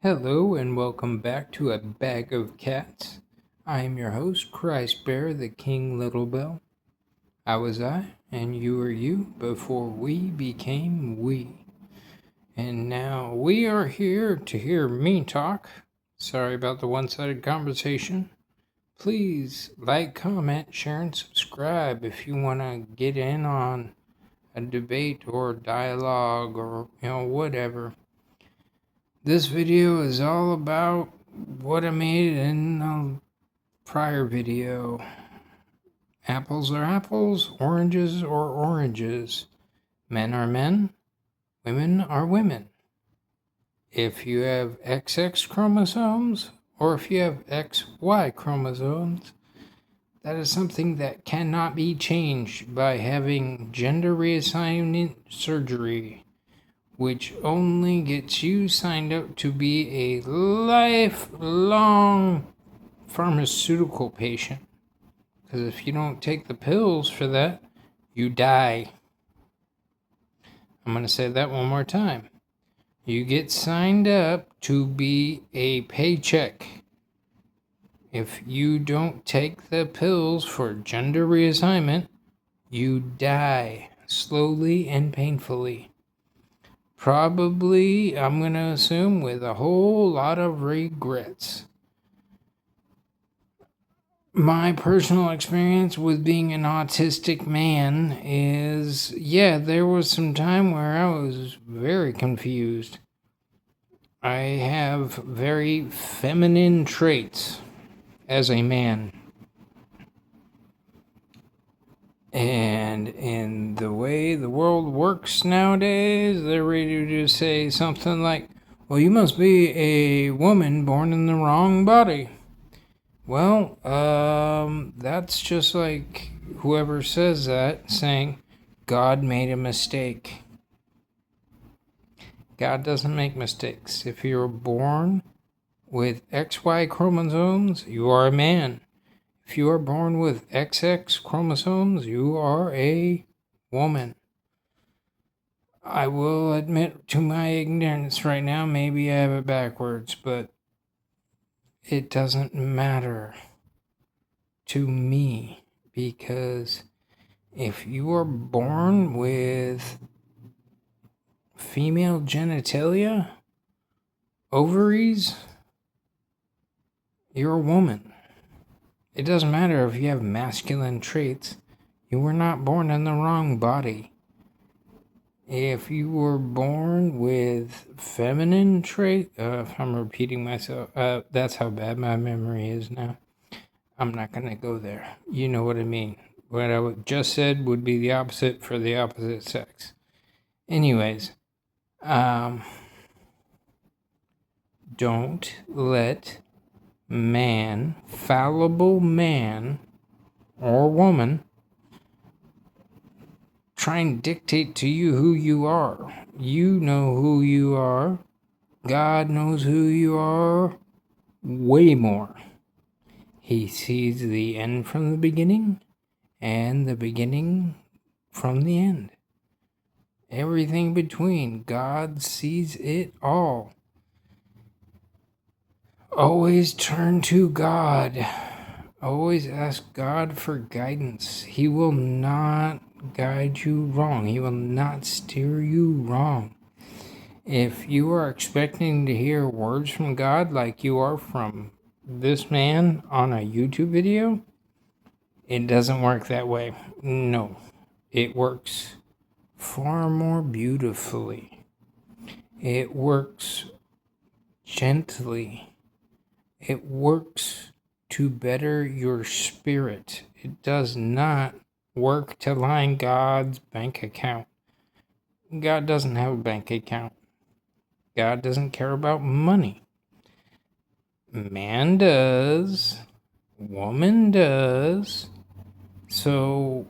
Hello and welcome back to A Bag of Cats. I am your host, Christ Bear, the King Littlebell. I was I, and you were you, before we became we. And now we are here to hear me talk. Sorry about the one-sided conversation. Please like, comment, share, and subscribe if you want to get in on a debate or dialogue or, whatever. This video is all about what I made in a prior video. Apples are apples, oranges are oranges. Men are men, women are women. If you have XX chromosomes, or if you have XY chromosomes, that is something that cannot be changed by having gender reassignment surgery, which only gets you signed up to be a lifelong pharmaceutical patient. Because if you don't take the pills for that, you die. I'm going to say that one more time. You get signed up to be a paycheck. If you don't take the pills for gender reassignment, you die slowly and painfully. Probably, I'm going to assume, with a whole lot of regrets. My personal experience with being an autistic man is, there was some time where I was very confused. I have very feminine traits as a man. And in the way the world works nowadays, they're ready to say something like, well, you must be a woman born in the wrong body. Well, that's just like whoever says that saying God made a mistake. God doesn't make mistakes. If you're born with XY chromosomes, you are a man. If you are born with XX chromosomes, you are a woman. I will admit to my ignorance right now, maybe I have it backwards, but it doesn't matter to me, because if you are born with female genitalia, ovaries, you're a woman. It doesn't matter if you have masculine traits. You were not born in the wrong body. If you were born with feminine trait, if I'm repeating myself, that's how bad my memory is now. I'm not going to go there. You know what I mean. What I just said would be the opposite for the opposite sex. Anyways, don't let man, fallible man or woman, try and dictate to you who you are. You know who you are. God knows who you are way more. He sees the end from the beginning and the beginning from the end. Everything between. God sees it all. Always turn to God. Always ask God for guidance. He will not guide you wrong. He will not steer you wrong. If you are expecting to hear words from God like you are from this man on a YouTube video, it doesn't work that way. No, it works far more beautifully. It works gently. It works to better your spirit. It does not work to line God's bank account. God doesn't have a bank account. God doesn't care about money. Man does. Woman does. So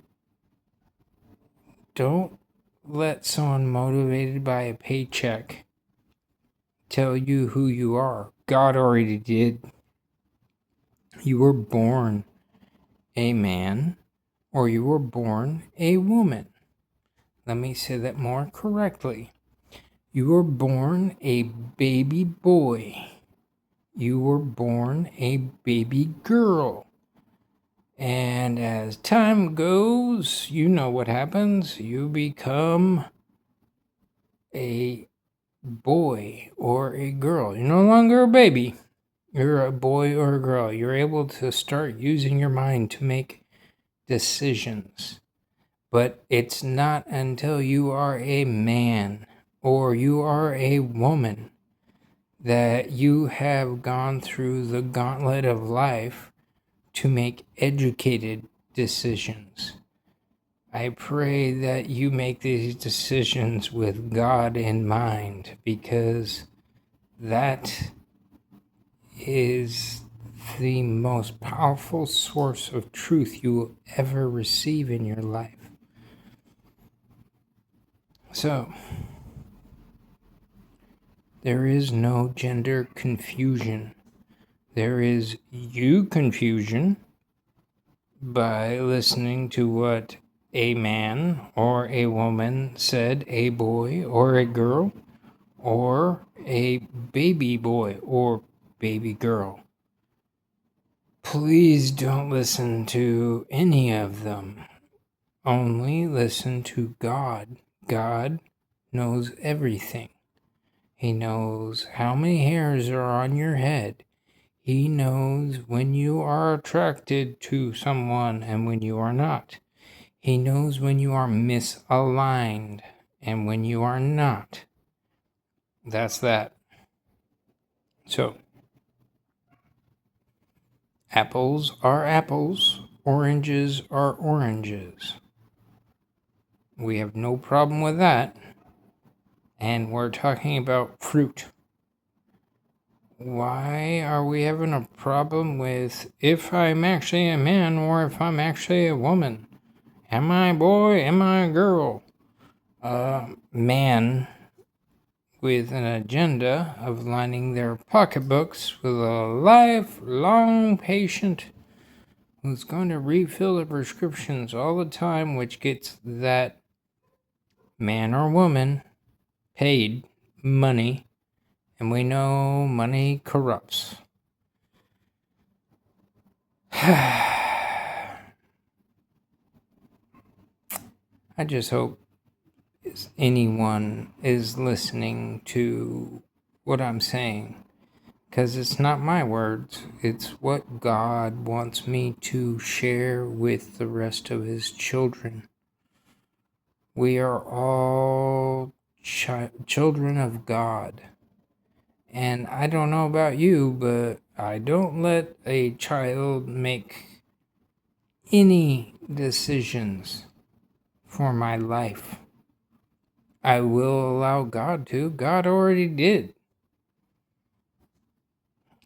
don't let someone motivated by a paycheck tell you who you are. God already did. You were born a man, or you were born a woman. Let me say that more correctly. You were born a baby boy. You were born a baby girl. And as time goes, you know what happens. You become a boy or a girl. You're no longer a baby. You're a boy or a girl. You're able to start using your mind to make decisions. But it's not until you are a man or you are a woman that you have gone through the gauntlet of life to make educated decisions. I pray that you make these decisions with God in mind, because that is the most powerful source of truth you will ever receive in your life. So, there is no gender confusion. There is you confusion by listening to what a man or a woman said, a boy or a girl, or a baby boy or baby girl. Please don't listen to any of them. Only listen to God. God knows everything. He knows how many hairs are on your head. He knows when you are attracted to someone and when you are not. He knows when you are misaligned and when you are not. That's that. So, apples are apples, oranges are oranges. We have no problem with that. And we're talking about fruit. Why are we having a problem with if I'm actually a man or if I'm actually a woman? Am I a boy? Am I a girl? Man with an agenda of lining their pocketbooks with a lifelong patient who's going to refill the prescriptions all the time, which gets that man or woman paid money, and we know money corrupts. I just hope anyone is listening to what I'm saying, because it's not my words, it's what God wants me to share with the rest of his children. We are all children of God. And I don't know about you, but I don't let a child make any decisions for my life. I will allow God to. God already did.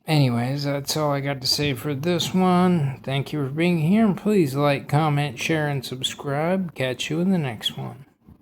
Anyways, that's all I got to say for this one. Thank you for being here, and please like, comment, share, and subscribe. Catch you in the next one.